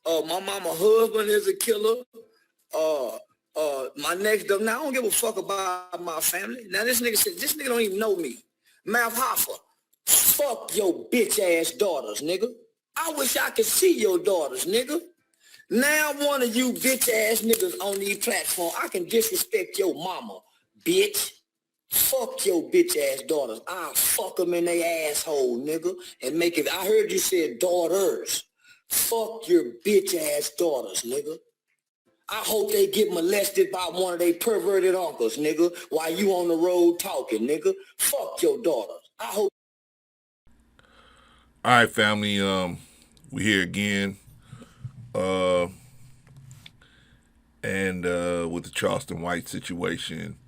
My mama husband is a killer. My next door. Now I don't give a fuck about my family. Now this nigga said this nigga don't even know me. Math Hoffa, fuck your bitch ass daughters, nigga. I wish I could see your daughters, nigga. Now one of you bitch ass niggas on these platforms, I can disrespect your mama, bitch. Fuck your bitch ass daughters. I'll fuck them in their asshole, nigga, and make it. I heard you said daughters. Fuck your bitch ass daughters, nigga. I hope they get molested by one of their perverted uncles, nigga, while you on the road talking, nigga. Fuck your daughters. I hope. All right, family. We here again. And with the Charleston White situation.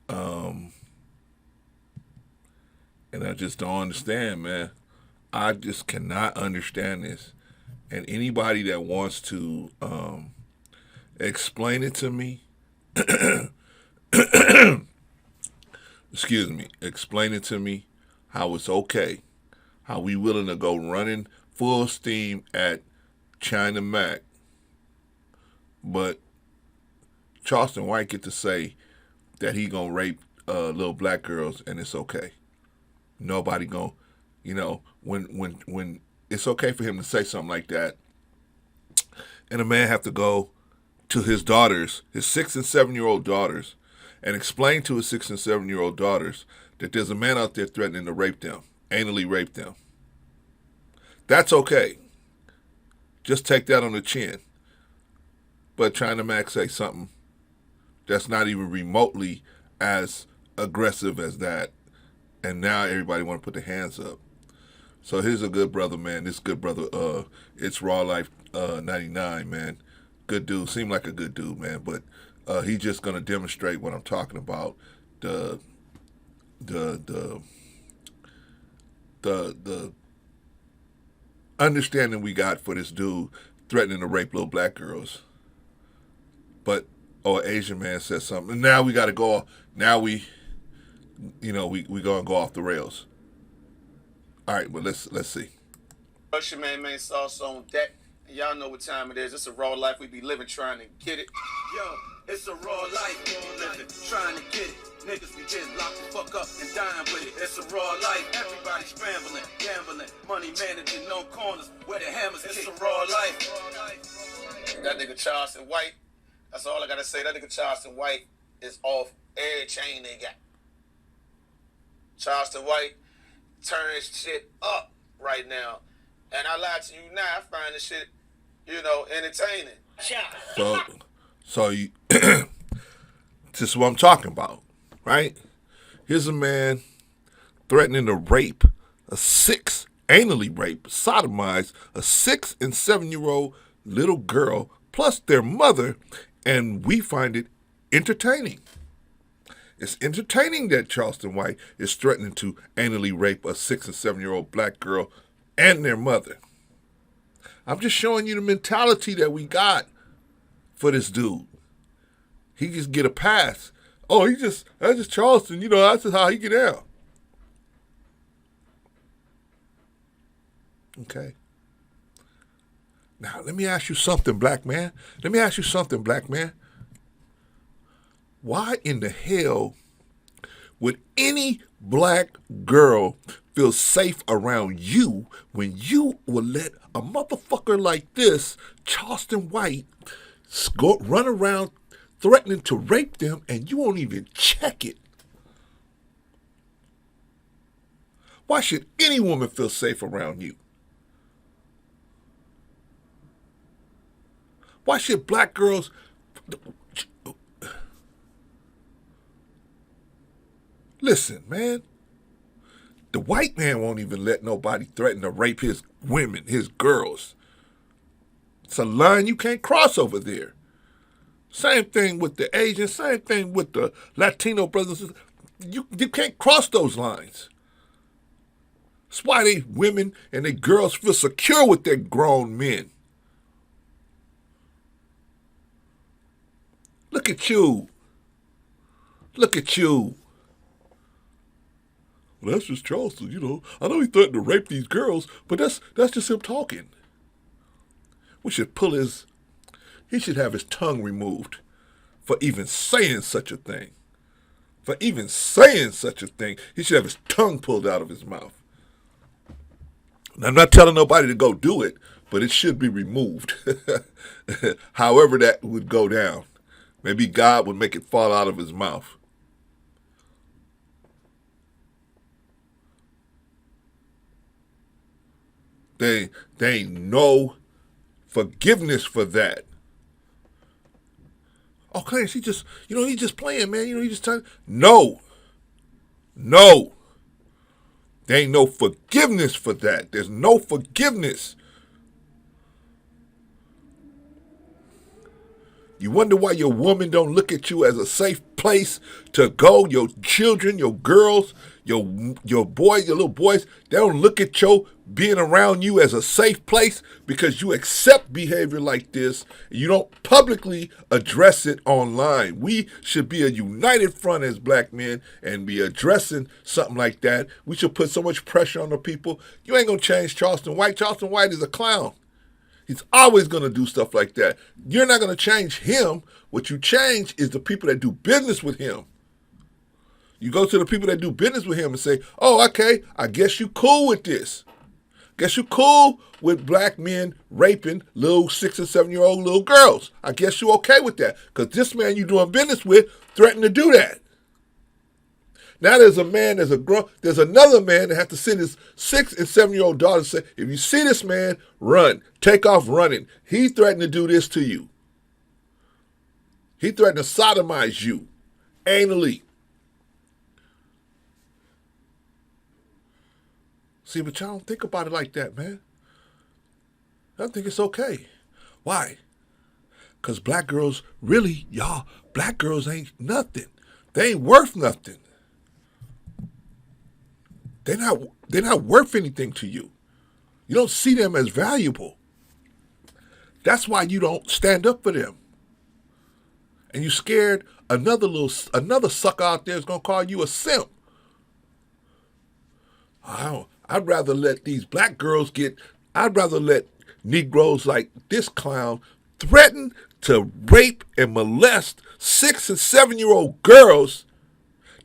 And I just don't understand, man. I just cannot understand this. And anybody that wants to explain it to me, explain it to me how it's okay, how we willing to go running full steam at China Mac, but Charleston White get to say that he gonna rape little black girls and it's okay. Nobody gonna, when it's okay for him to say something like that, and a man have to go to his daughters, his 6 and 7-year-old daughters, and explain to his 6 and 7-year-old daughters that there's a man out there threatening to rape them, anally rape them. That's okay. Just take that on the chin. But China Mac say something that's not even remotely as aggressive as that, and now everybody want to put their hands up. So here's a good brother, man. This good brother, it's Raw Life 99, man. Good dude. Seemed like a good dude, man. But he's just gonna demonstrate what I'm talking about. The understanding we got for this dude threatening to rape little black girls. But Asian man says something, and now we got to go. Now we gonna go off the rails. All right, but let's see. What's your main sauce on deck? Y'all know what time it is. It's a raw life we be living, trying to get it. Yo, it's a raw life we be living, trying to get it. Niggas be getting locked the fuck up and dying with it. It's a raw life. Everybody scrambling, gambling, money managing, no corners where the hammers kick. It's a raw life. That nigga Charleston White. That's all I gotta say. That nigga Charleston White is off every chain they got. Charleston White turns shit up right now. And I lie to you now, I find this shit, entertaining. So you, this is what I'm talking about, right? Here's a man threatening to rape anally rape, sodomize a 6 and 7-year-old little girl plus their mother, and we find it entertaining. It's entertaining that Charleston White is threatening to anally rape a 6 and 7-year-old black girl and their mother. I'm just showing you the mentality that we got for this dude. He just get a pass. Oh, that's just Charleston, that's just how he get out. Okay. Now, let me ask you something, black man. Why in the hell would any black girl feel safe around you when you will let a motherfucker like this, Charleston White, run around threatening to rape them and you won't even check it? Why should any woman feel safe around you? Why should black girls... Listen, man. The white man won't even let nobody threaten to rape his women, his girls. It's a line you can't cross over there. Same thing with the Asians, same thing with the Latino brothers. You can't cross those lines. That's why they women and they girls feel secure with their grown men. Look at you. Well, that's just Charleston, I know he threatened to rape these girls, but that's just him talking. We should he should have his tongue removed for even saying such a thing. For even saying such a thing, he should have his tongue pulled out of his mouth. Now, I'm not telling nobody to go do it, but it should be removed. However that would go down. Maybe God would make it fall out of his mouth. There ain't no forgiveness for that. Oh, Clarence, he's just playing, man. He just trying. No. There ain't no forgiveness for that. There's no forgiveness. You wonder why your woman don't look at you as a safe place to go. Your children, your girls, your boys, your little boys, they don't look at your being around you as a safe place because you accept behavior like this. You don't publicly address it online. We should be a united front as black men and be addressing something like that. We should put so much pressure on the people. You ain't going to change Charleston White. Charleston White is a clown. He's always going to do stuff like that. You're not going to change him. What you change is the people that do business with him. You go to the people that do business with him and say, oh, okay, I guess you cool with this. Guess you cool with black men raping little 6 and 7 year old little girls. I guess you okay with that. Because this man you doing business with threatened to do that. Now there's another man that has to send his 6 and 7 year old daughter and say, if you see this man, run. Take off running. He threatened to do this to you. He threatened to sodomize you anally. See, but y'all don't think about it like that, man. I think it's okay. Why? Because black girls, really, y'all, black girls ain't nothing. They ain't worth nothing. They're not worth anything to you. You don't see them as valuable. That's why you don't stand up for them. And you scared another sucker out there is gonna call you a simp. I'd rather let these black girls I'd rather let Negroes like this clown threaten to rape and molest 6 and 7 year old girls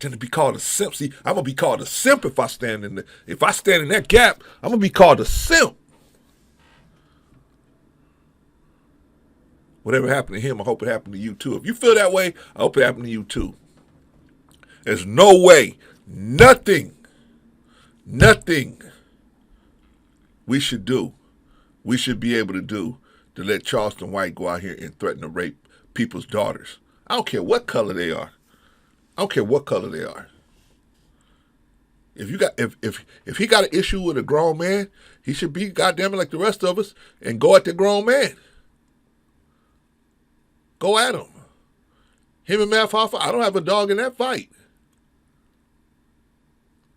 than to be called a simp. See, I'm gonna be called a simp if I stand in that gap. I'm gonna be called a simp. Whatever happened to him, I hope it happened to you too. If you feel that way, I hope it happened to you too. There's no way, nothing we should be able to do to let Charleston White go out here and threaten to rape people's daughters. I don't care what color they are. If he got an issue with a grown man, he should be goddamn it like the rest of us and go at the grown man. Go at him. Him and Math Hoffa, I don't have a dog in that fight.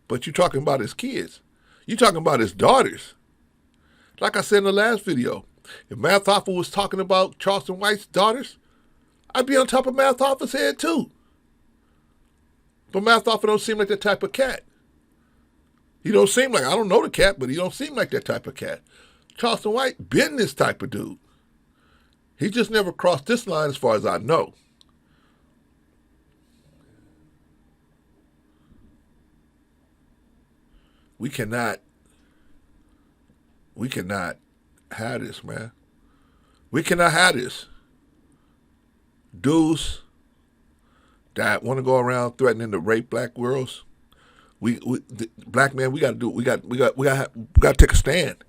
But you're talking about his kids. You're talking about his daughters. Like I said in the last video, if Math Hoffa was talking about Charleston White's daughters, I'd be on top of Math Hoffa's head too. But Math Hoffa don't seem like that type of cat. He don't seem like, I don't know the cat, but he don't seem like that type of cat. Charleston White been this type of dude. He just never crossed this line as far as I know. We cannot have this, man. We cannot have this. Dudes that want to go around threatening to rape black girls. Black men, we got to take a stand.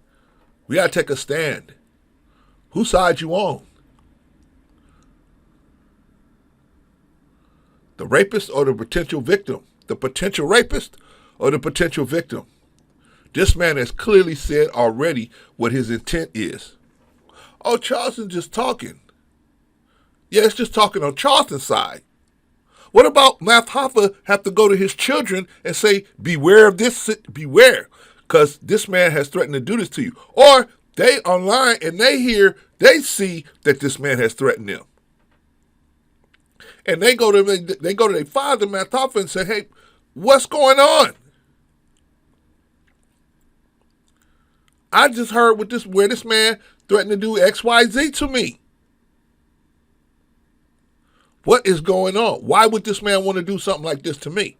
We got to take a stand. Whose side you on? The rapist or the potential victim? The potential rapist or the potential victim? This man has clearly said already what his intent is. Oh, Charleston's just talking. Yeah, it's just talking on Charleston's side. What about Math Hoffa have to go to his children and say, beware of this, beware, because this man has threatened to do this to you. Or they online and they see that this man has threatened them. And they go to their father, Math Hoffa, and say, hey, what's going on? I just heard where this man threatened to do X, Y, Z to me. What is going on? Why would this man want to do something like this to me?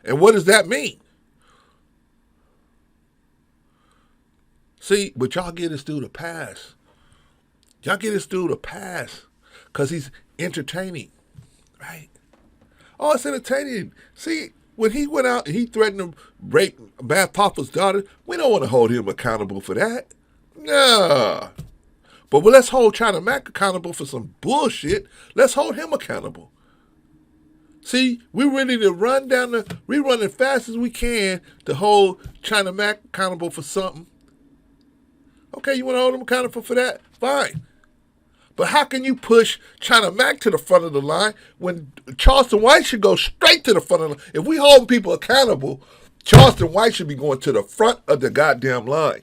And what does that mean? See, but y'all get this dude a pass. Y'all get this dude a pass because he's entertaining, right? Oh, it's entertaining. See, when he went out and he threatened to rape Bad Papa's daughter, we don't want to hold him accountable for that. Nah. But let's hold China Mac accountable for some bullshit. Let's hold him accountable. See, we ready to run as fast as we can to hold China Mac accountable for something. Okay, you want to hold him accountable for that? Fine. But how can you push China Mac to the front of the line when Charleston White should go straight to the front of the line? If we hold people accountable, Charleston White should be going to the front of the goddamn line.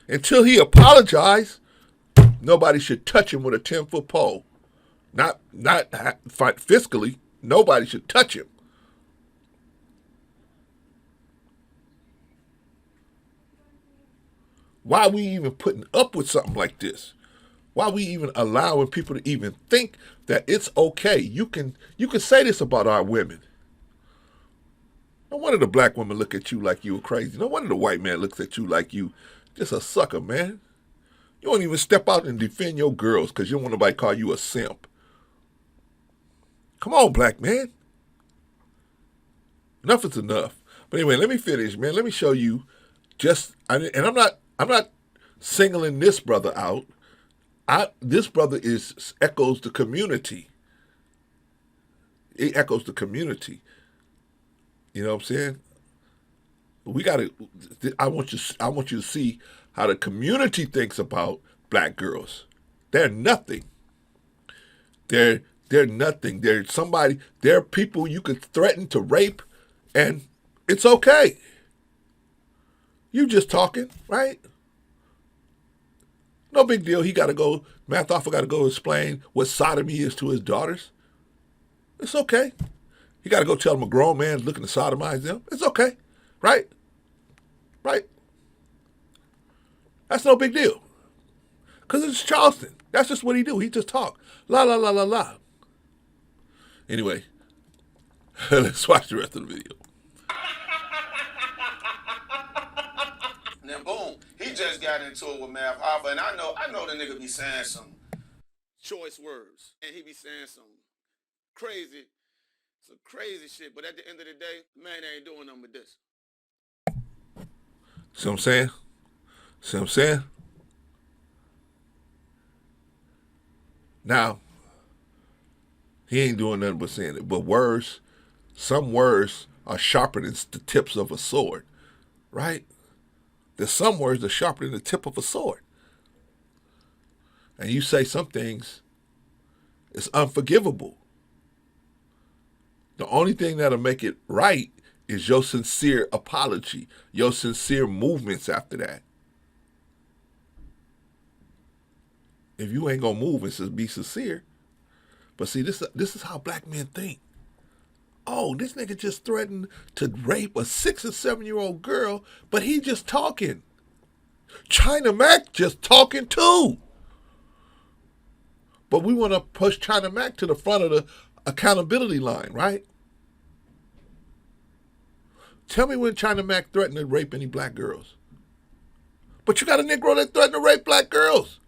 Until he apologized, nobody should touch him with a 10-foot pole. Not fiscally. Nobody should touch him. Why are we even putting up with something like this? Why are we even allowing people to even think that it's okay? You can say this about our women. No wonder the black woman look at you like you were crazy. No wonder the white man looks at you like you just a sucker, man. You won't even step out and defend your girls because you don't want nobody to call you a simp. Come on, black man. Enough is enough. But anyway, let me finish, man. Let me show you and I'm not singling this brother out. This brother echoes the community. It echoes the community. You know what I'm saying? I want you to see how the community thinks about black girls. They're nothing. They're nothing. They're people you could threaten to rape and it's okay. You just talking, right? No big deal. He got to go, Math Offer got to go explain what sodomy is to his daughters. It's okay. He got to go tell them a grown man looking to sodomize them. It's okay, right? Right? That's no big deal. Because it's Charleston. That's just what he do. He just talk. La, la, la, la, la. Anyway, let's watch the rest of the video. And then boom, he just got into it with Math Hoffa, and I know the nigga be saying some choice words, and he be saying some crazy shit. But at the end of the day, the man ain't doing nothing with this. See what I'm saying? See what I'm saying? Now, he ain't doing nothing but saying it. But some words are sharper than the tips of a sword, right? There's some words that are sharper than the tip of a sword. And you say some things, it's unforgivable. The only thing that'll make it right is your sincere apology, your sincere movements after that. If you ain't gonna move and be sincere, but see, this is how black men think. Oh, this nigga just threatened to rape a 6 or 7-year-old girl, but he just talking. China Mac just talking too. But we want to push China Mac to the front of the accountability line, right? Tell me when China Mac threatened to rape any black girls. But you got a Negro that threatened to rape black girls.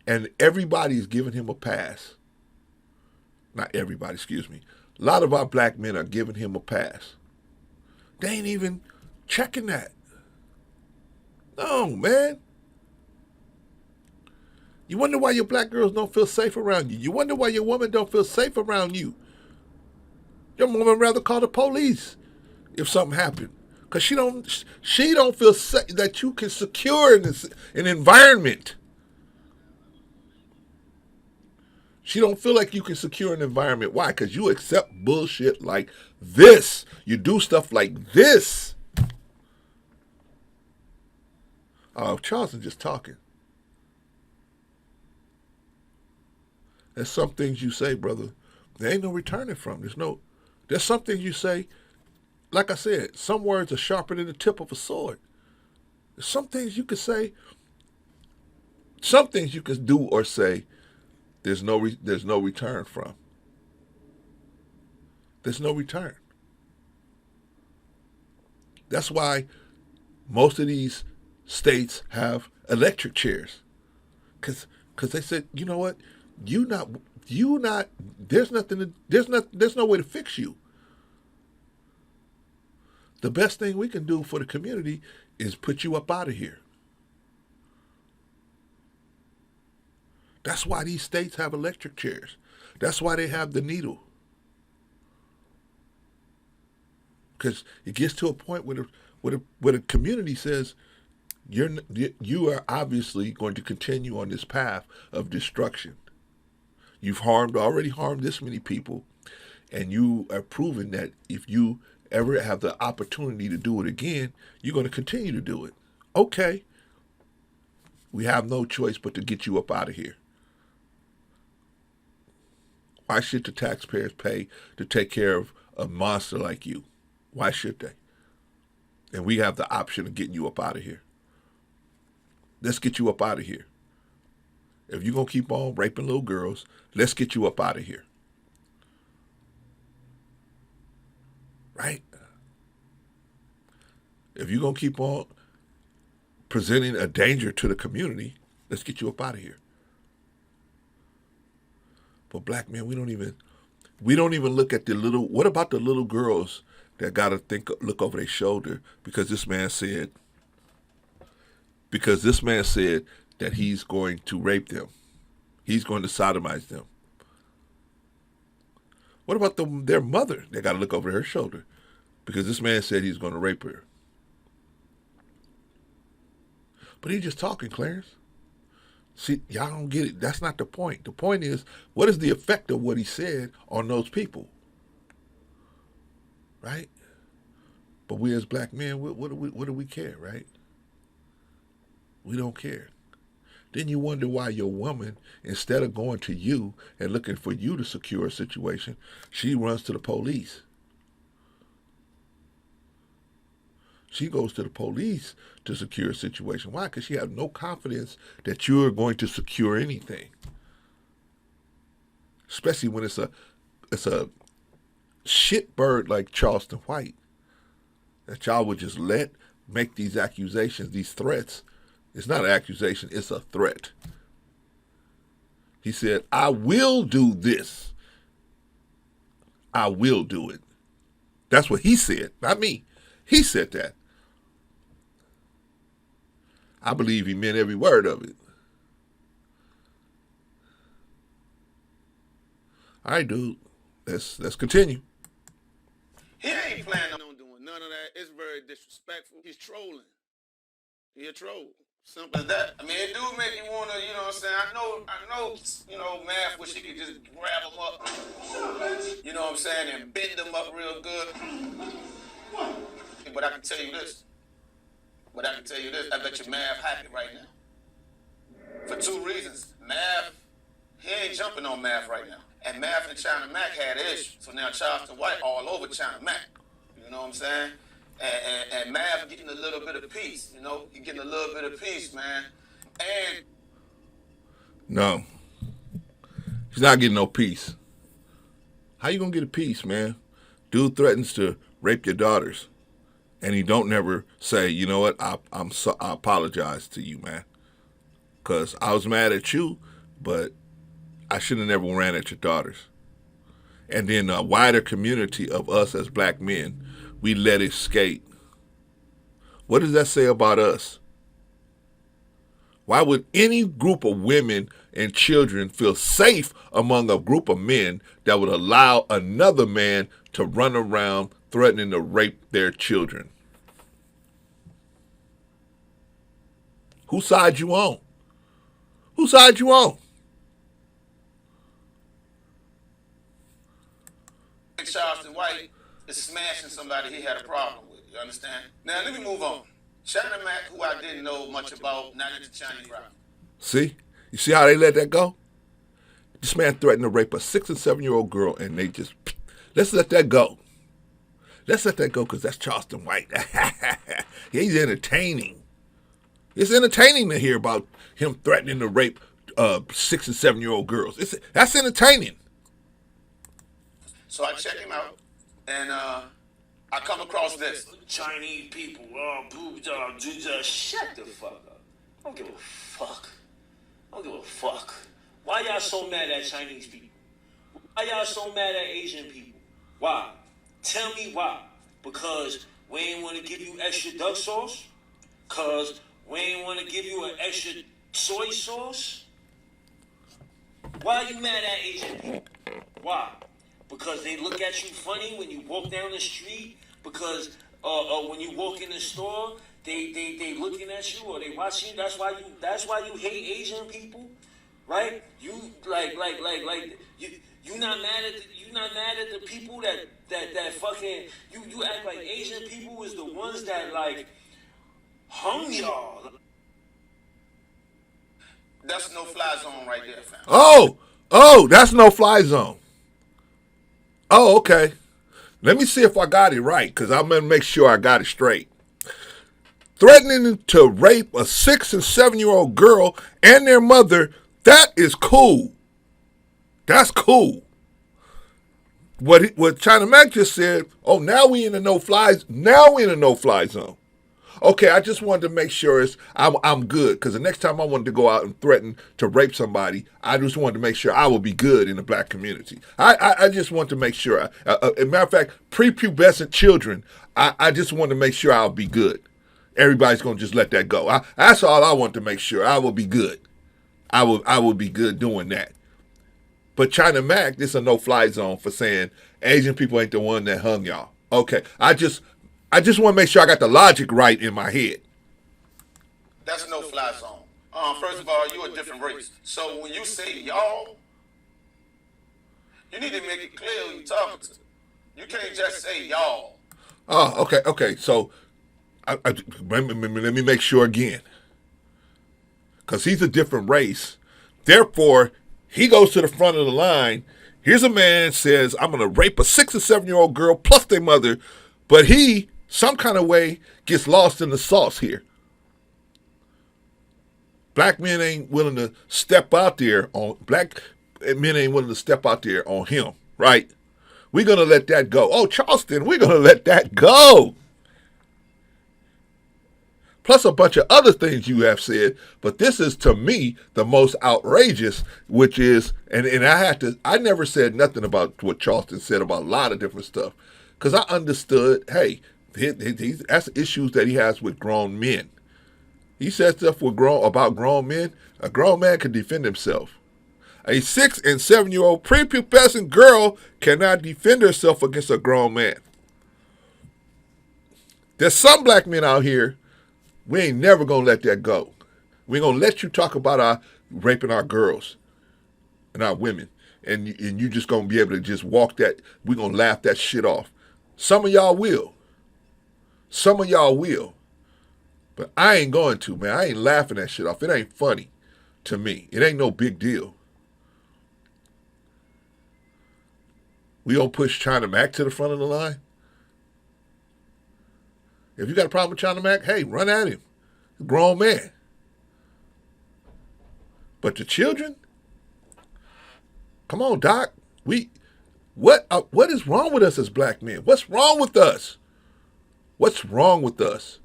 And everybody's giving him a pass. Not everybody, excuse me. A lot of our black men are giving him a pass. They ain't even checking that. No, man. You wonder why your black girls don't feel safe around you. You wonder why your woman don't feel safe around you. Your woman rather call the police if something happened. Because she don't feel that you can secure an environment. She don't feel like you can secure an environment. Why? Because you accept bullshit like this. You do stuff like this. Oh, Charleston just talking. There's some things you say, brother, there ain't no returning from. There's some things you say, like I said, some words are sharper than the tip of a sword. Some things you can say, some things you can do or say, there's no return from. There's no return. That's why most of these states have electric chairs, because they said, you know what, there's no way to fix you. The best thing we can do for the community is put you up out of here. That's why these states have electric chairs. That's why they have the needle. Because it gets to a point where the community says, you are obviously going to continue on this path of destruction. You've already harmed this many people, and you are proving that if you ever have the opportunity to do it again, you're going to continue to do it. Okay. We have no choice but to get you up out of here. Why should the taxpayers pay to take care of a monster like you? Why should they? And we have the option of getting you up out of here. Let's get you up out of here. If you're going to keep on raping little girls, let's get you up out of here. Right? If you're going to keep on presenting a danger to the community, let's get you up out of here. But black men, we don't even look at what about the little girls that got to look over their shoulder because this man said that he's going to rape them. He's going to sodomize them. What about their mother? They got to look over her shoulder because this man said he's going to rape her. But he's just talking, Clarence. See, y'all don't get it. That's not the point. The point is, what is the effect of what he said on those people? Right? But we as black men, what do we care, right? We don't care. Then you wonder why your woman, instead of going to you and looking for you to secure a situation, she runs to the police. She goes to the police to secure a situation. Why? Because she has no confidence that you're going to secure anything. Especially when it's a shitbird like Charleston White that y'all would just let make these accusations, these threats. It's not an accusation, it's a threat. He said, I will do this. I will do it. That's what he said, not me. He said that. I believe he meant every word of it. All right, dude. Let's continue. He ain't planning on doing none of that. It's very disrespectful. He's trolling. He a troll. Simple as that. I mean, it do make you want to, you know what I'm saying? I know, Math wish he could just grab him up, you know what I'm saying, and bend him up real good. But I can tell you this. I bet you Math happy right now. For two reasons. Math, he ain't jumping on Math right now. And Math and China Mac had an issue. So now Charleston White all over China Mac. You know what I'm saying? And Mav getting a little bit of peace, you know? He getting a little bit of peace, man. And no. He's not getting no peace. How you gonna get a peace, man? Dude threatens to rape your daughters. And he don't never say, you know what, I apologize to you, man. Because I was mad at you, but I should have never ran at your daughters. And then a wider community of us as black men, we let it skate. What does that say about us? Why would any group of women and children feel safe among a group of men that would allow another man to run around threatening to rape their children? Whose side you on? Whose side you on? Charleston White is smashing somebody he had a problem with. You understand? Now, let me move on. China Mac, who I didn't know much about, not into Chinese rap. See? You see how they let that go? This man threatened to rape a 6 and 7 year old girl, and they just, let's let that go. Let's let that go because that's Charleston White. He's entertaining. It's entertaining to hear about him threatening to rape 6 and 7-year-old girls. That's entertaining. So I check him out, and I come across this. Chinese people, shut the fuck up. I don't give a fuck. I don't give a fuck. Why y'all so mad at Chinese people? Why y'all so mad at Asian people? Why? Tell me why. Because we ain't want to give you extra duck sauce? Because we ain't want to give you an extra soy sauce? Why are you mad at Asian people? Why? Because they look at you funny when you walk down the street? Because when you walk in the store, they looking at you or they watching you? That's why you hate Asian people? Right? You you not mad at the people that fucking you act like Asian people is the ones that like hung y'all. That's no fly zone right there, fam. Oh, that's no fly zone. Oh, okay. Let me see if I got it right, because I'm going to make sure I got it straight. Threatening to rape a 6 and 7-year-old girl and their mother, that is cool. That's cool. What China Mac just said, oh, now we in a no-fly zone. Okay, I just wanted to make sure I'm good, because the next time I wanted to go out and threaten to rape somebody, I just wanted to make sure I will be good in the black community. I just want to make sure. As a matter of fact, prepubescent children, I just want to make sure I'll be good. Everybody's going to just let that go. That's all I want to make sure. I will be good. I will be good doing that. But China Mac, this is a no-fly zone for saying Asian people ain't the one that hung y'all. Okay, I just want to make sure I got the logic right in my head. That's no fly zone. First of all, you're a different race. So when you say y'all, you need to make it clear who you're talking to. You can't just say y'all. Oh, okay. So let me make sure again. Because he's a different race. Therefore, he goes to the front of the line. Here's a man says, I'm going to rape a 6 or 7-year-old girl plus their mother. But he, some kind of way, gets lost in the sauce here. Black men ain't willing to step out there on him, right? We're going to let that go. Oh, Charleston, we're going to let that go. Plus a bunch of other things you have said, but this is to me the most outrageous, which is, and I never said nothing about what Charleston said about a lot of different stuff, because I understood, hey, that's issues that he has with grown men. He said stuff about grown men. A grown man can defend himself. A 6 and 7-year-old prepubescent girl cannot defend herself against a grown man. There's some black men out here, we ain't never going to let that go. We ain't going to let you talk about raping our girls and our women. And you just going to be able to just walk that, we're going to laugh that shit off. Some of y'all will. But I ain't going to, man. I ain't laughing that shit off. It ain't funny to me. It ain't no big deal. We don't push China Mac to the front of the line. If you got a problem with China Mac, hey, run at him. He's a grown man. But the children? Come on, Doc. What is wrong with us as black men? What's wrong with us? What's wrong with us?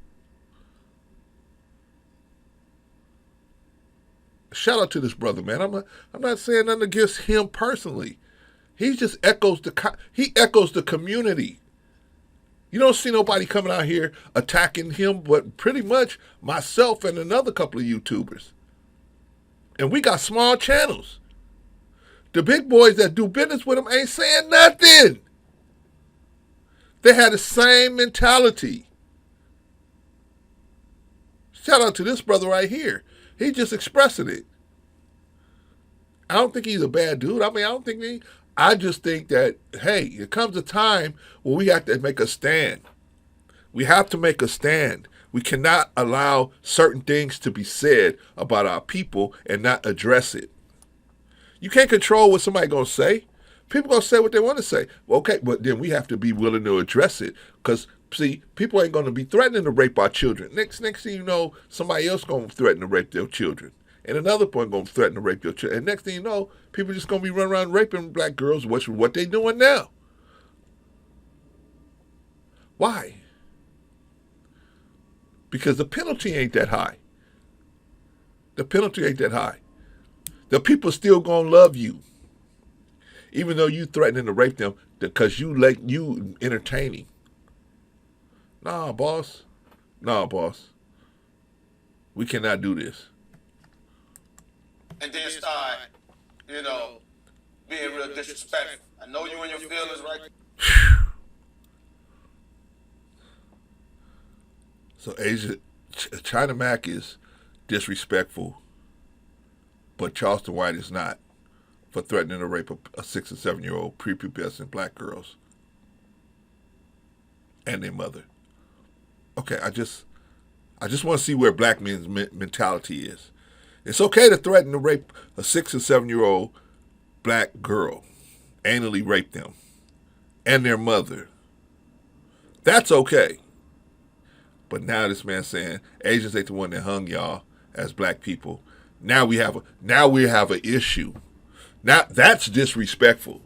Shout out to this brother, man. I'm not saying nothing against him personally. He just echoes the community. You don't see nobody coming out here attacking him, but pretty much myself and another couple of YouTubers. And we got small channels. The big boys that do business with him ain't saying nothing. They had the same mentality. Shout out to this brother right here. He just expressing it. I don't think he's a bad dude. I just think that, hey, it comes a time where we have to make a stand. We have to make a stand. We cannot allow certain things to be said about our people and not address it. You can't control what somebody's going to say, People gonna say what they want to say. Well, okay, but then we have to be willing to address it, because see, people ain't gonna be threatening to rape our children. Next thing you know, somebody else gonna threaten to rape their children, and another point gonna threaten to rape their children. And next thing you know, people just gonna be running around raping black girls. What they doing now? Why? Because the penalty ain't that high. The penalty ain't that high. The people still gonna love you, even though you threatening to rape them because you entertaining. Nah, boss. We cannot do this. And then start, being real disrespectful. I know you and your feelings, right? So China Mac is disrespectful, but Charleston White is not, for threatening to rape a 6 or 7 year old prepubescent black girls and their mother. Okay, I just want to see where black men's mentality is. It's okay to threaten to rape a 6 or 7 year old black girl, anally rape them and their mother. That's okay. But now this man saying Asians ain't the one that hung y'all as black people. Now we have an issue. Now that's disrespectful.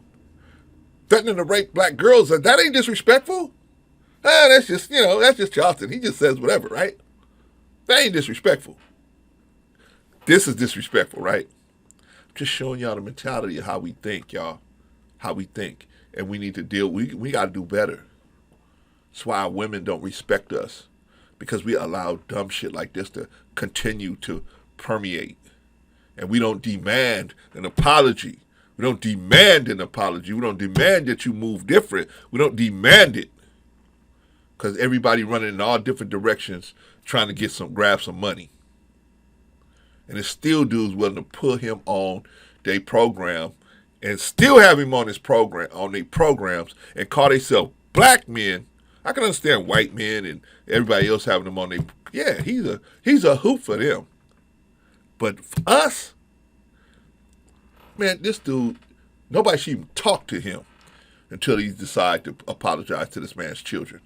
Threatening to rape black girls, that ain't disrespectful. That's just Charleston. He just says whatever, right? That ain't disrespectful. This is disrespectful, right? I'm just showing y'all the mentality of how we think, y'all. How we think. And we need to deal, we got to do better. That's why our women don't respect us. Because we allow dumb shit like this to continue to permeate. And we don't demand an apology. We don't demand an apology. We don't demand that you move different. We don't demand it. Because everybody running in all different directions trying to grab some money. And there's still dudes willing to put him on their program and still have him on his program, on their programs, and call themselves black men. I can understand white men and everybody else having them on their, yeah, he's a hoop for them. But for us, man, this dude, nobody should even talk to him until he decides to apologize to this man's children.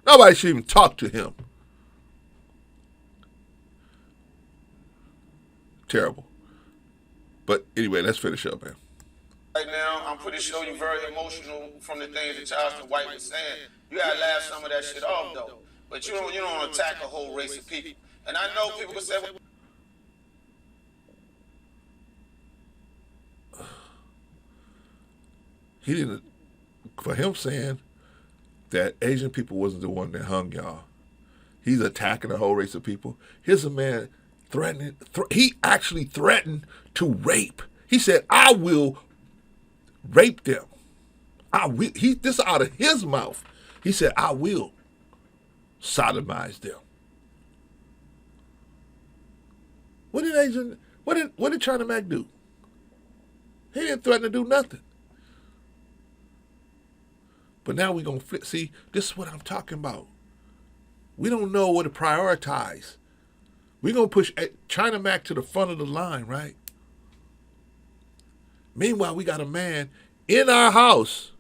Nobody should even talk to him. Terrible. But anyway, let's finish up, man. Right now, I'm pretty sure you're very emotional from the things that Charleston White was saying. You gotta laugh some of that shit off though. But you don't attack a whole race of people. And I know people can say, he didn't, for him saying that Asian people wasn't the one that hung y'all, he's attacking a whole race of people. Here's a man threatening, he actually threatened to rape. He said, I will rape them. I will. This out of his mouth. He said, I will sodomize them. What did China Mac do? He didn't threaten to do nothing. But now we're going to flip. See, this is what I'm talking about. We don't know what to prioritize. We're going to push China Mac to the front of the line, right? Meanwhile, we got a man in our house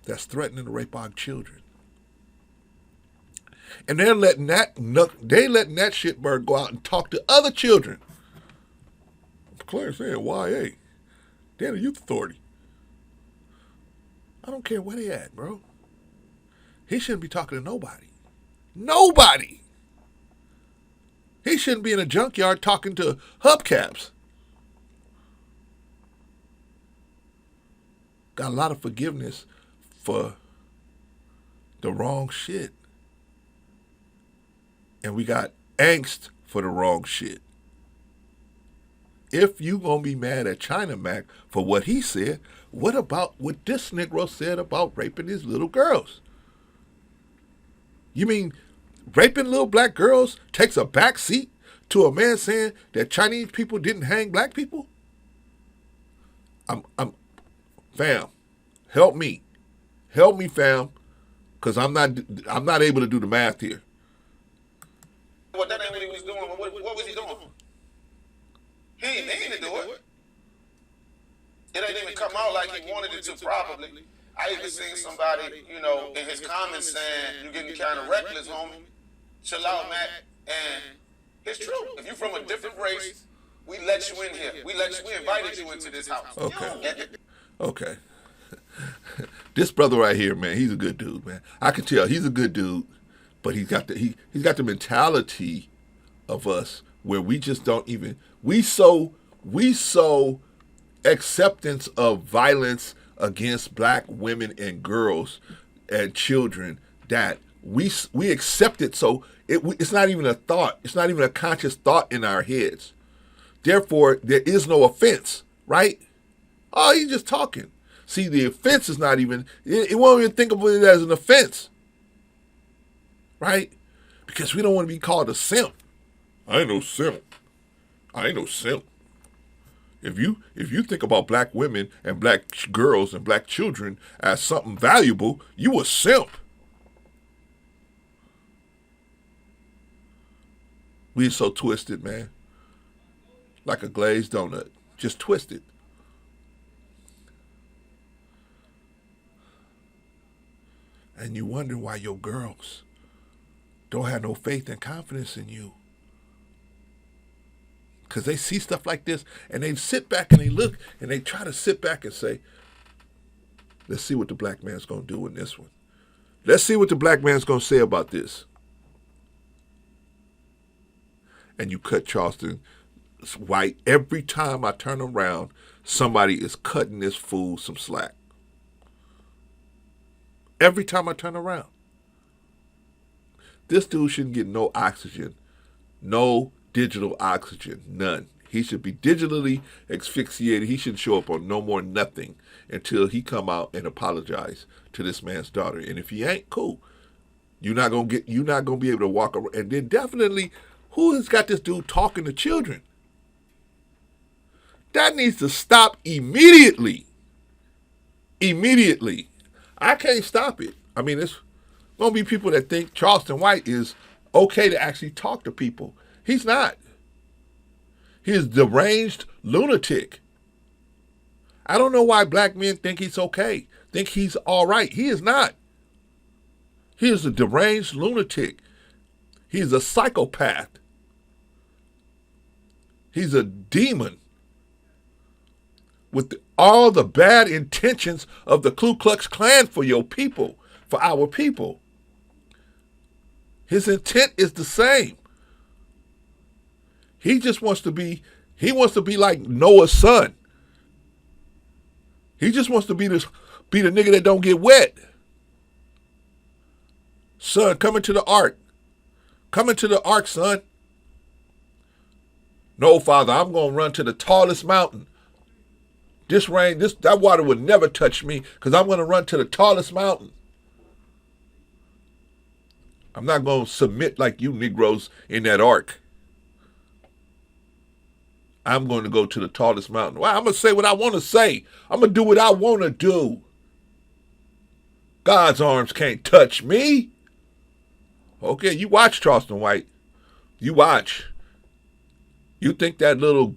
that's threatening to rape our children. And they're letting that shitbird go out and talk to other children. Claire saying, YA, they're the youth authority. I don't care where they at, bro. He shouldn't be talking to nobody. Nobody. He shouldn't be in a junkyard talking to hubcaps. Got a lot of forgiveness for the wrong shit. And we got angst for the wrong shit. If you gonna be mad at China Mac for what he said, what about what this Negro said about raping his little girls? You mean raping little black girls takes a back seat to a man saying that Chinese people didn't hang black people? Fam, help me, fam, because I'm not able to do the math here. well, that ain't what he was doing. What was he doing? He ain't do it. It ain't even come out like he wanted it to probably. I even seen somebody, you know, in his comments saying, you getting kind of reckless, homie. Chill out, Mac. And it's true. If you from a different race, we let you in here. We invited you into this house. Okay. Okay. This brother right here, man, he's a good dude, man. I can tell he's a good dude, but he's got the mentality of us where we just don't even we so acceptance of violence against black women and girls and children that we accept it, so it's not even a thought. It's not even a conscious thought in our heads. Therefore, there is no offense, right? Oh, he's just talking. See, the offense is not even, it won't even think of it as an offense, right? Because we don't want to be called a simp. I ain't no simp. If you think about black women and black girls and black children as something valuable, you a simp. We so twisted, man. Like a glazed donut. Just twisted. And you wonder why your girls don't have no faith and confidence in you. Because they see stuff like this and they sit back and they look and they try to sit back and say, let's see what the black man's going to do in this one. Let's see what the black man's going to say about this. And you cut Charleston White. Every time I turn around, somebody is cutting this fool some slack. Every time I turn around. This dude shouldn't get no oxygen. No digital oxygen. None. He should be digitally asphyxiated. He shouldn't show up on no more nothing until he come out and apologize to this man's daughter. And if he ain't, cool. You're not gonna be able to walk around. And then definitely, who has got this dude talking to children? That needs to stop immediately. Immediately. I can't stop it. I mean, it's going to be people that think Charleston White is okay to actually talk to people. He's not. He is deranged lunatic. I don't know why black men think he's okay, think he's all right. He is not. He is a deranged lunatic. He's a psychopath. He's a demon with all the bad intentions of the Ku Klux Klan for your people, for our people. His intent is the same. He just wants to be like Noah's son. He just wants to be the nigga that don't get wet. Son, come into the ark. Come into the ark, son. No, Father, I'm going to run to the tallest mountain. That water would never touch me because I'm going to run to the tallest mountain. I'm not going to submit like you Negroes in that ark. I'm going to go to the tallest mountain. Well, I'm going to say what I want to say. I'm going to do what I want to do. God's arms can't touch me. Okay, you watch Charleston White. You watch. You think that little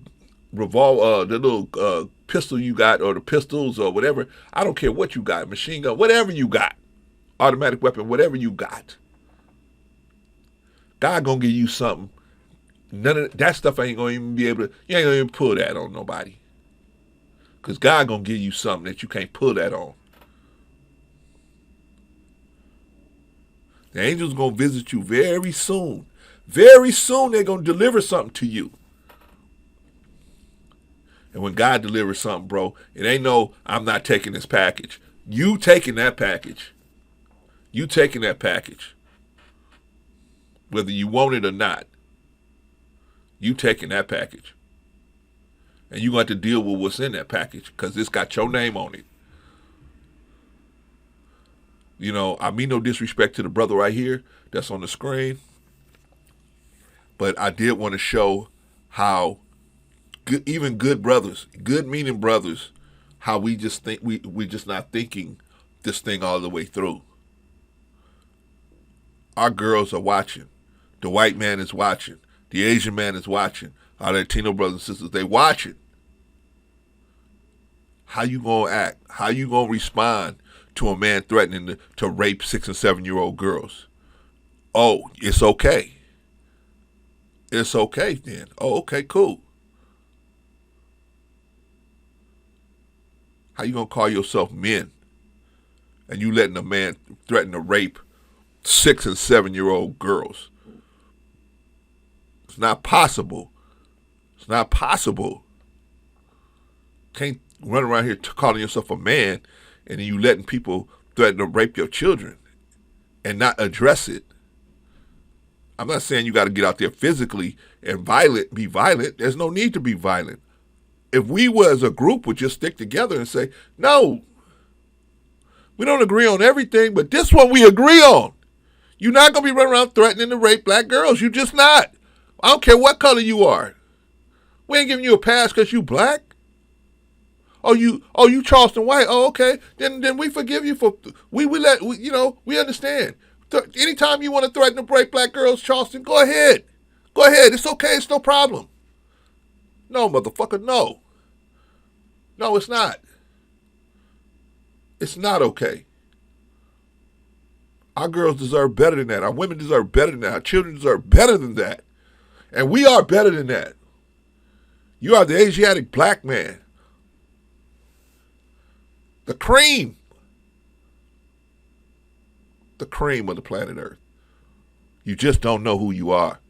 pistol you got, or the pistols or whatever, I don't care what you got, machine gun, whatever you got, automatic weapon, whatever you got. God gonna give you something. None of that stuff ain't gonna even be able to, you ain't gonna even pull that on nobody. Because God gonna give you something that you can't pull that on. The angels gonna visit you very soon. Very soon they're gonna deliver something to you. And when God delivers something, bro, it ain't no, I'm not taking this package. You taking that package. You taking that package. Whether you want it or not. You taking that package. And you're going to have to deal with what's in that package because it's got your name on it. You know, I mean no disrespect to the brother right here that's on the screen. But I did want to show how even good brothers, good meaning brothers, how we just think we just not thinking this thing all the way through. Our girls are watching. The white man is watching. The Asian man is watching. Our Latino brothers and sisters, they watching. How you gonna act? How you gonna respond to a man threatening to rape 6 and 7-year-old girls? Oh, it's okay. It's okay then. Oh, okay, cool. How you gonna call yourself men and you letting a man threaten to rape 6 and 7-year-old girls? It's not possible. It's not possible. Can't run around here calling yourself a man and then you letting people threaten to rape your children and not address it. I'm not saying you got to get out there physically and be violent. There's no need to be violent. If we as a group would just stick together and say, no, we don't agree on everything, but this one we agree on. You're not going to be running around threatening to rape black girls. You're just not. I don't care what color you are. We ain't giving you a pass because you black. Oh, you Charleston White. Oh, okay. Then we forgive you for, we understand. Anytime you want to threaten to break black girls, Charleston, go ahead. Go ahead. It's okay. It's no problem. No, motherfucker, no. No, it's not. It's not okay. Our girls deserve better than that. Our women deserve better than that. Our children deserve better than that. And we are better than that. You are the Asiatic black man. The cream. The cream of the planet Earth. You just don't know who you are.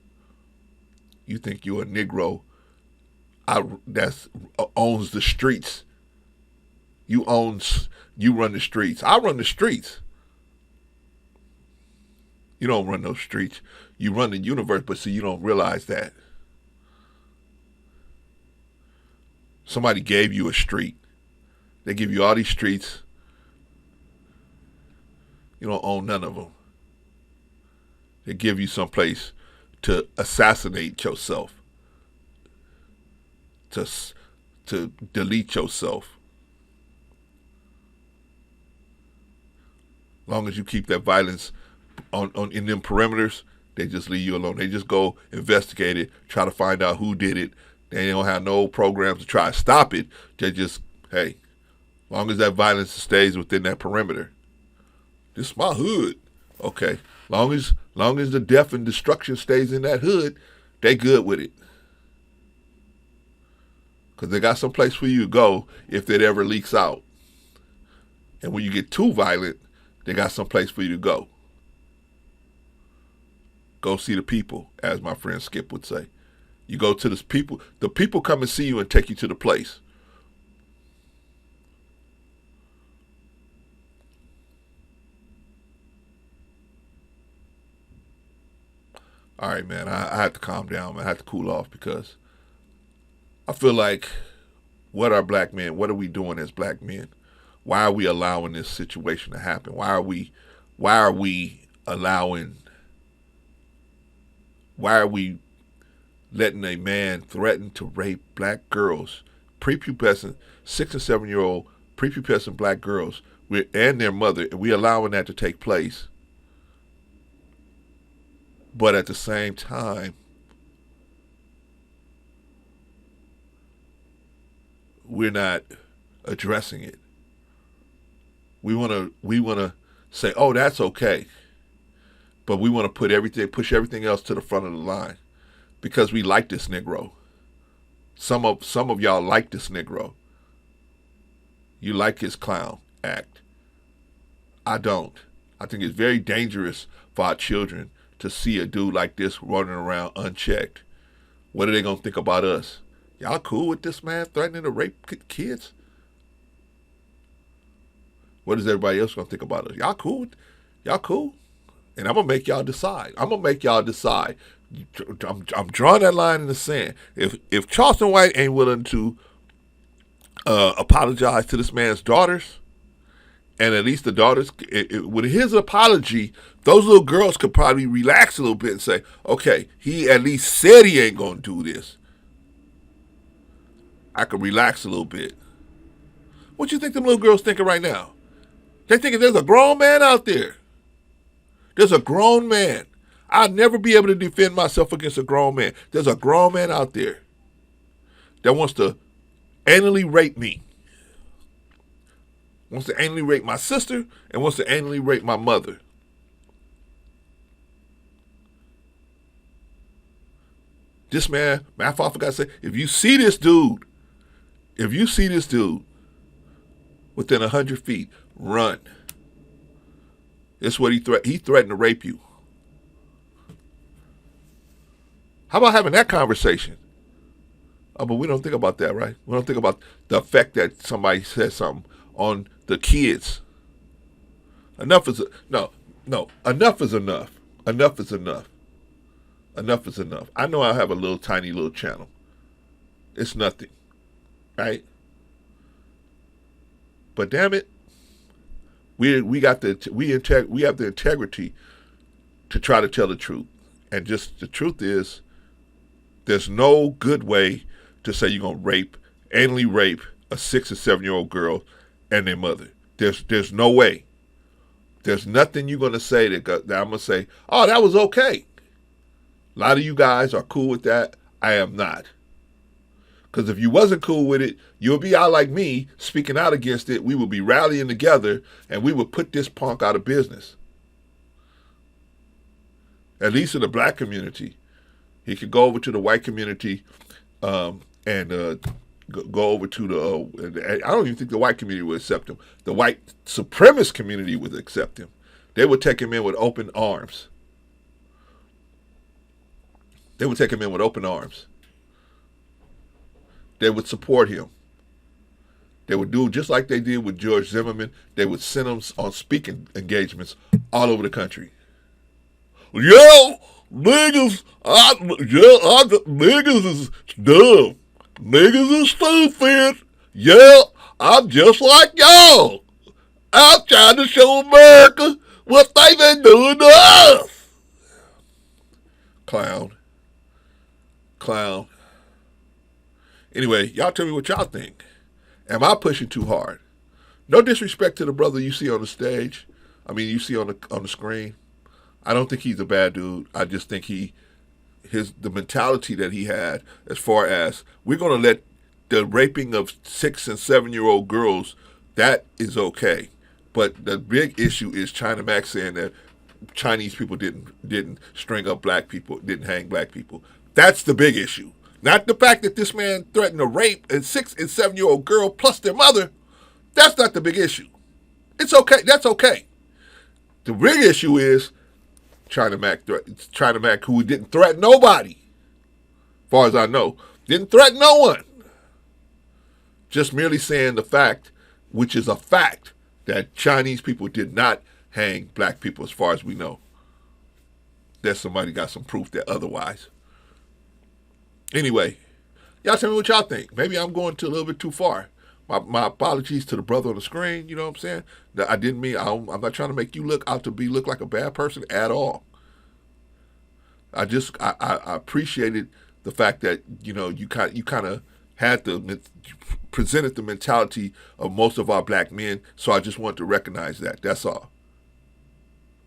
You think you're a Negro that owns the streets. You run the streets. I run the streets. You don't run those streets. You run the universe, but see, you don't realize that. Somebody gave you a street. They give you all these streets. You don't own none of them. They give you some place to assassinate yourself, to delete yourself. Long as you keep that violence in them perimeters, they just leave you alone. They just go investigate it, try to find out who did it. They don't have no programs to try to stop it. They just, hey, long as that violence stays within that perimeter. This is my hood. Okay. Long as the death and destruction stays in that hood, they good with it. Because they got some place for you to go if it ever leaks out. And when you get too violent, they got some place for you to go. Go see the people, as my friend Skip would say. You go to the people come and see you and take you to the place. All right, man, I have to calm down, man. I have to cool off because I feel like what are we doing as black men? Why are we allowing this situation to happen? Why are we letting a man threaten to rape black girls, prepubescent, 6 and 7-year-old prepubescent black girls and their mother, and we allowing that to take place? But at the same time, we're not addressing it. We want to say, "Oh, that's okay," but we want to push everything else to the front of the line because we like this Negro. Some of y'all like this Negro. You like his clown act. I don't. I think it's very dangerous for our children to see a dude like this running around unchecked. What are they going to think about us? Y'all cool with this man threatening to rape kids? What is everybody else going to think about us? Y'all cool? Y'all cool? And I'm going to make y'all decide. I'm drawing that line in the sand. If Charleston White ain't willing to apologize to this man's daughters, and at least the daughters, with his apology, those little girls could probably relax a little bit and say, okay, he at least said he ain't going to do this. I could relax a little bit. What you think them little girls thinking right now? They thinking there's a grown man out there. There's a grown man. I'll never be able to defend myself against a grown man. There's a grown man out there that wants to anally rape me. Wants to anally rape my sister and wants to anally rape my mother. This man, my father got to say, if you see this dude within 100 feet, run. That's what he threatened to rape you. How about having that conversation? Oh, but we don't think about that, right? We don't think about the effect that somebody says something on the kids. Enough is enough. Enough is enough. Enough is enough. Enough is enough. I know I have a little tiny little channel. It's nothing, right? But damn it, we have the integrity to try to tell the truth. And just the truth is, there's no good way to say you're gonna anally rape a 6 or 7 year old girl and their mother. There's no way. There's nothing you're gonna say that I'm gonna say, oh, that was okay. A lot of you guys are cool with that. I am not. Because if you wasn't cool with it, you'll be out like me, speaking out against it. We will be rallying together, and we will put this punk out of business. At least in the black community. He could go over to the white community and go over to the... I don't even think the white community would accept him. The white supremacist community would accept him. They would take him in with open arms. They would take him in with open arms. They would support him. They would do just like they did with George Zimmerman. They would send him on speaking engagements all over the country. Yo, niggas, niggas is dumb. Niggas is stupid. Yeah, I'm just like y'all. I'm trying to show America what they've been doing to us. Clown. Anyway, y'all tell me what y'all think. Am I pushing too hard? No disrespect to the brother you see on the stage. You see on the screen. I don't think he's a bad dude. I just think the mentality that he had, as far as we're gonna let the raping of 6 and 7 year old girls, that is okay. But the big issue is China Mac saying that Chinese people didn't string up black people, didn't hang black people. That's the big issue. Not the fact that this man threatened to rape a 6 and 7 year old girl plus their mother. That's not the big issue. It's okay. That's okay. The big issue is China Mac, who didn't threaten nobody, as far as I know, didn't threaten no one. Just merely saying the fact, which is a fact, that Chinese people did not hang black people, as far as we know. There's somebody got some proof that otherwise. Anyway, y'all tell me what y'all think. Maybe I'm going a little bit too far. My apologies to the brother on the screen. You know what I'm saying? I didn't mean. I'm not trying to make you look like a bad person at all. I appreciated the fact that you kind of had presented the mentality of most of our black men. So I just wanted to recognize that. That's all.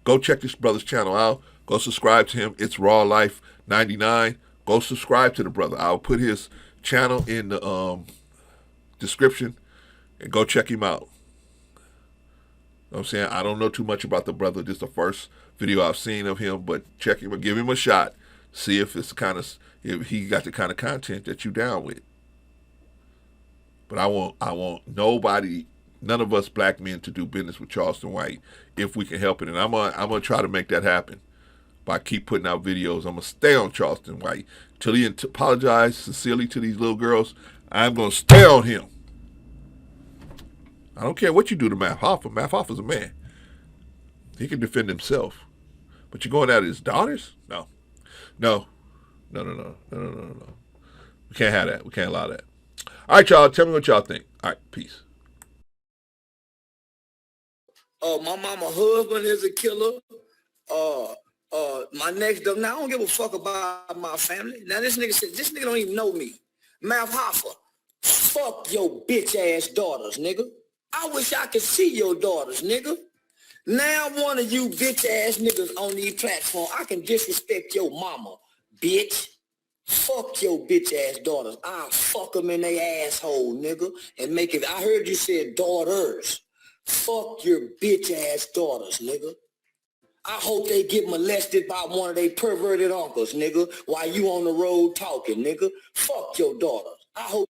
Go check this brother's channel out. Go subscribe to him. It's Raw Life 99. Go subscribe to the brother. I'll put his channel in the description and go check him out. You know what I'm saying? I don't know too much about the brother. This is the first video I've seen of him, but check him and give him a shot. See if if he got the kind of content that you down with. But I want none of us black men to do business with Charleston White if we can help it. And I'm gonna try to make that happen. By keep putting out videos, I'm going to stay on Charleston White. Till he apologizes sincerely to these little girls, I'm going to stay on him. I don't care what you do to Matt Hoffa. Matt Hoffa's a man. He can defend himself. But you're going at his daughters? No. We can't have that. We can't allow that. All right, y'all. Tell me what y'all think. All right, peace. My mama husband is a killer. My next door. Now I don't give a fuck about my family. Now this nigga don't even know me. Matt Hoffa, fuck your bitch ass daughters, nigga. I wish I could see your daughters, nigga. Now one of you bitch ass niggas on these platforms, I can disrespect your mama, bitch. Fuck your bitch ass daughters. I'll fuck them in their asshole, nigga, and make it. I heard you said daughters. Fuck your bitch ass daughters, nigga. I hope they get molested by one of they perverted uncles, nigga, while you on the road talking, nigga. Fuck your daughters. I hope